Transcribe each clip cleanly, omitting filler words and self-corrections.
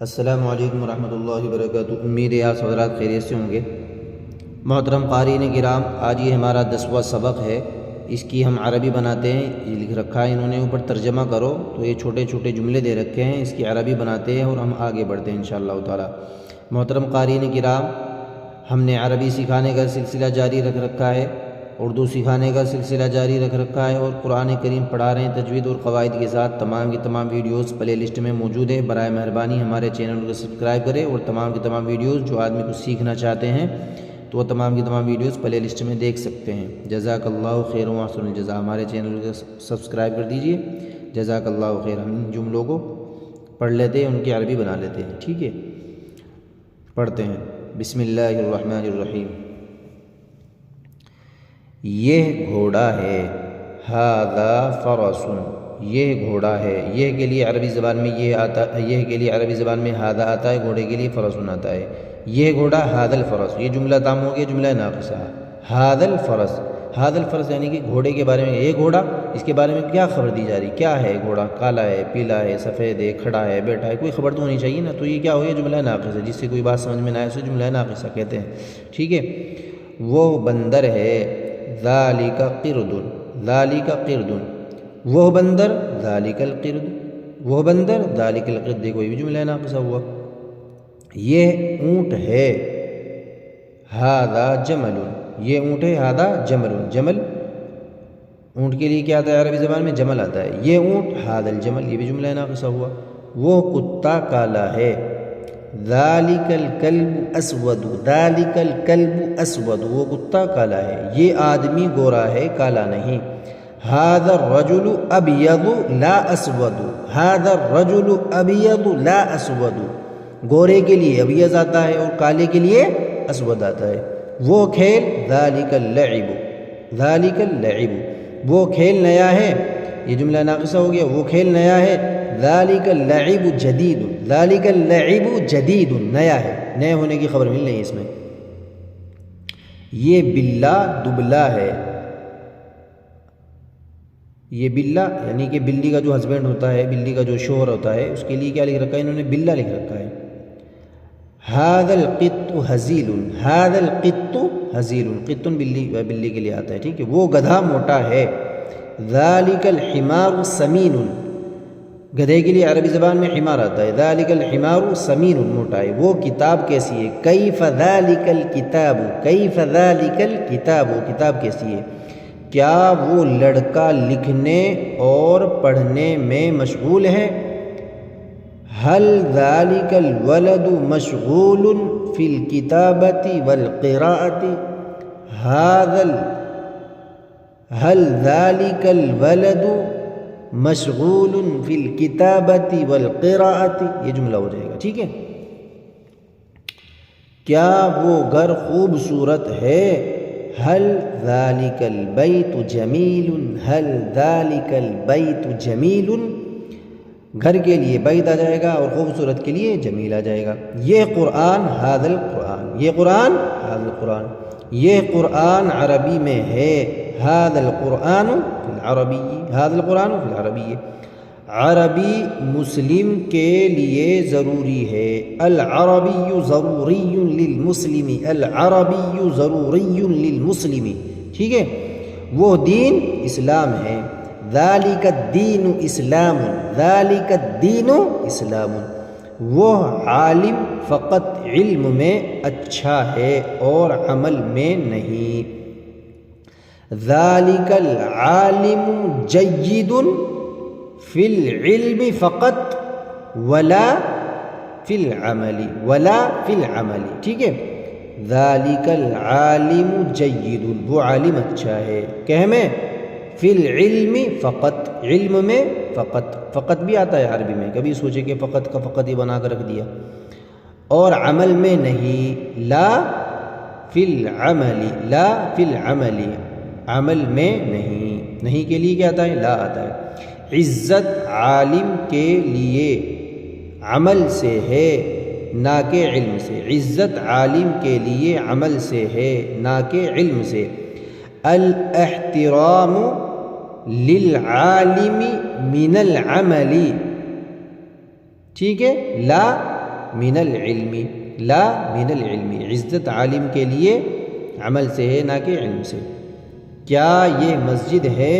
السلام علیکم ورحمۃ اللہ وبرکاتہ۔ امید ہے آپ حضرات خیریت سے ہوں گے۔ محترم قارئین کرام، آج یہ ہمارا 10واں سبق ہے۔ اس کی ہم عربی بناتے ہیں۔ یہ لکھ رکھا ہے انہوں نے اوپر ترجمہ کرو، تو یہ چھوٹے چھوٹے جملے دے رکھے ہیں، اس کی عربی بناتے ہیں اور ہم آگے بڑھتے ہیں انشاءاللہ تعالی۔ محترم قارئین کرام، ہم نے عربی سکھانے کا سلسلہ جاری رکھ رکھا ہے، اردو سکھانے کا سلسلہ جاری رکھ رکھا ہے اور قرآن کریم پڑھا رہے ہیں تجوید اور قواعد کے ساتھ۔ تمام کی تمام ویڈیوز پلے لسٹ میں موجود ہے۔ برائے مہربانی ہمارے چینل کو سبسکرائب کریں اور تمام کی تمام ویڈیوز جو آدمی کو سیکھنا چاہتے ہیں تو وہ تمام کی تمام ویڈیوز پلے لسٹ میں دیکھ سکتے ہیں۔ جزاک اللہ خیر و احسن الجزا۔ ہمارے چینل کو سبسکرائب کر دیجئے۔ جزاک اللہ خیر۔ ہم ان جملوں کو پڑھ لیتے ہیں، ان کی عربی بنا لیتے ہیں، ٹھیک ہے؟ پڑھتے ہیں۔ بسم اللہ الرحمن الرحیم۔ یہ گھوڑا ہے، ھذا فرس، یہ گھوڑا ہے۔ یہ کے لیے عربی زبان میں یہ آتا ہے، یہ کے لیے عربی زبان میں ھذا آتا ہے، گھوڑے کے لیے فرس آتا ہے۔ یہ گھوڑا ھذا الفرس، یہ جملہ تام ہو گیا، جملہ ناقصہ۔ ھذا الفرس، ھذا الفرس یعنی کہ گھوڑے کے بارے میں۔ یہ گھوڑا، اس کے بارے میں کیا خبر دی جا رہی؟ کیا ہے گھوڑا؟ کالا ہے، پیلا ہے، سفید ہے، کھڑا ہے، بیٹھا ہے، کوئی خبر تو ہونی چاہیے نا۔ تو یہ کیا ہو گیا؟ جملہ ناقصہ، جس سے کوئی بات سمجھ میں نہ آئے اسے جملہ ناقصہ کہتے ہیں، ٹھیک ہے؟ وہ بندر ہے، ذالک قرد، ذالک قرد، وہ بندر، ذالک القرد، وہ بندر، ذالک القرد، دیکھو یہ بھی جملہ ناقصہ ہوا۔ یہ اونٹ ہے، ھذا جمل، یہ اونٹ ہے، ھذا جمل، جمل اونٹ کے لیے کیا آتا ہے عربی زبان میں؟ جمل آتا ہے۔ یہ اونٹ، ھذا الجمل، یہ بھی جملہ ناقصہ ہوا۔ وہ کتا کالا ہے، ذالک الکلب اسود، ذالک الکلب اسود، وہ کتا کالا ہے۔ یہ آدمی گورا ہے، کالا نہیں۔ ھذا الرجل ابیض لا اسود، ھذا الرجل ابیض لا اسود، گورے کے لیے ابیض آتا ہے اور کالے کے لیے اسود آتا ہے۔ وہ کھیل، ذالک اللعب، ذالک اللعب، وہ کھیل نیا ہے، یہ جملہ ناقصہ ہو گیا۔ وہ کھیل نیا ہے، ذالک اللعب جدید، ذالک اللعب جدید، نیا ہے، نئے ہونے کی خبر مل رہی ہے اس میں۔ یہ بلہ دبلا ہے، یہ بلہ یعنی کہ بلی کا جو ہسبینڈ ہوتا ہے، بلی کا جو شوہر ہوتا ہے، اس کے لیے کیا لکھ رکھا ہے انہوں نے؟ بلہ لکھ رکھا ہے۔ ھذا القط حزیل، ھذا القط حزیل، قط بلی کے لیے آتا ہے، ٹھیک ہے؟ وہ گدھا موٹا ہے۔ ذالک الحمار سمین، گدھے کے لیے عربی زبان میں حمار آتا ہے۔ ذالک الحمار سمین، موٹا ہے۔ وہ کتاب کیسی ہے؟ کیف ذالک الکتاب، کیف ذالک الکتاب، کتاب کیسی ہے؟ کیا وہ لڑکا لکھنے اور پڑھنے میں مشغول ہے؟ هل ذلك الولد مشغول في الكتابة والقراءة؟ هل ذلك الولد مشغول في الكتابة والقراءة، یہ جملہ ہو جائے گا، ٹھیک ہے؟ کیا وہ گھر خوبصورت ہے؟ هل ذلك البيت جميل، هل ذلك البيت جميل، گھر کے لیے بیت آ جائے گا اور خوبصورت کے لیے جمیل آ جائے گا۔ یہ قرآن، ھذا القرآن، یہ قرآن، ھذا القرآن، یہ قرآن عربی میں ہے۔ ھذا القرآن فی العربی، ھذا القرآن فی العربی، عربی مسلم کے لیے ضروری ہے۔ العربی ضروری للمسلم، العربی ضروری للمسلم، ٹھیک ہے؟ وہ دین اسلام ہے۔ ذالک الدین اسلام، ذالک الدین اسلام، وہ عالم فقط علم میں اچھا ہے اور عمل میں نہیں۔ ذالک العالم جید فی العلم فقط ولا فی العمل، ولا فی العمل، ٹھیک ہے؟ ذالک العالم جید، وہ عالم اچھا ہے، کہ میں فی العلم فقط، علم میں فقط، فقط بھی آتا ہے عربی میں، کبھی سوچے کہ فقط کا فقط ہی بنا کر رکھ دیا، اور عمل میں نہیں۔ لا فی العمل، لا فی العمل، عمل میں نہیں، نہیں کے لیے کیا آتا ہے؟ لا آتا ہے۔ عزت عالم کے لیے عمل سے ہے نہ کہ علم سے، عزت عالم کے لیے عمل سے ہے نہ کہ علم سے۔ الاحترام للعالم من العمل، ٹھیک ہے؟ لا من العلم، لا من العلم، عزت عالم کے لیے عمل سے ہے نہ کہ علم سے۔ کیا یہ مسجد ہے؟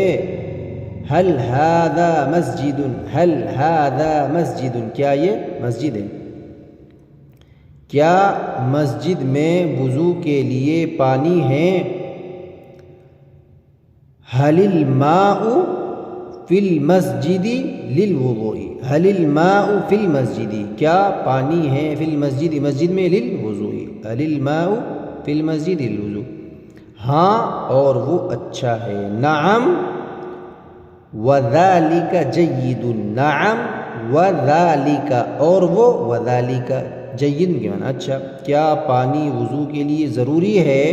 هل هذا مسجد، هل هذا مسجد، کیا یہ مسجد ہے؟ کیا مسجد میں وضو کے لیے پانی ہے؟ هل الماء فی المسجد للوضوء، هل الماء فی المسجد، کیا پانی ہے فی المسجد، مسجد میں، للوضوء، هل الماء فی المسجد للوضوء، ہاں اور وہ اچھا ہے، نعم وذالک جید، نعم وذالک، اور وہ، وذالک جید کے معنی اچھا۔ کیا پانی وضو کے لیے ضروری ہے؟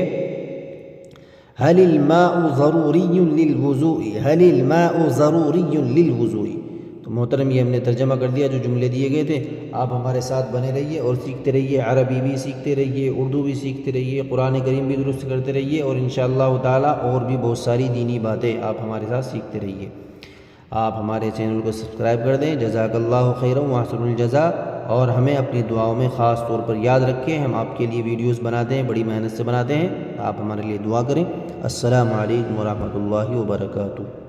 هل الماء ضروری للوضوء، هل الماء ضروری للوضوء۔ تو محترم یہ ہم نے ترجمہ کر دیا جو جملے دیے گئے تھے۔ آپ ہمارے ساتھ بنے رہیے اور سیکھتے رہیے، عربی بھی سیکھتے رہیے، اردو بھی سیکھتے رہیے، قرآن کریم بھی درست کرتے رہیے، اور انشاءاللہ تعالی اور بھی بہت ساری دینی باتیں آپ ہمارے ساتھ سیکھتے رہیے۔ آپ ہمارے چینل کو سبسکرائب کر دیں۔ جزاک اللہ خیرا واحسن الجزاء، اور ہمیں اپنی دعاؤں میں خاص طور پر یاد رکھیں، ہم آپ کے لیے ویڈیوز بناتے ہیں، بڑی محنت سے بناتے ہیں، آپ ہمارے لیے دعا کریں۔ السلام علیکم ورحمۃ اللہ وبرکاتہ۔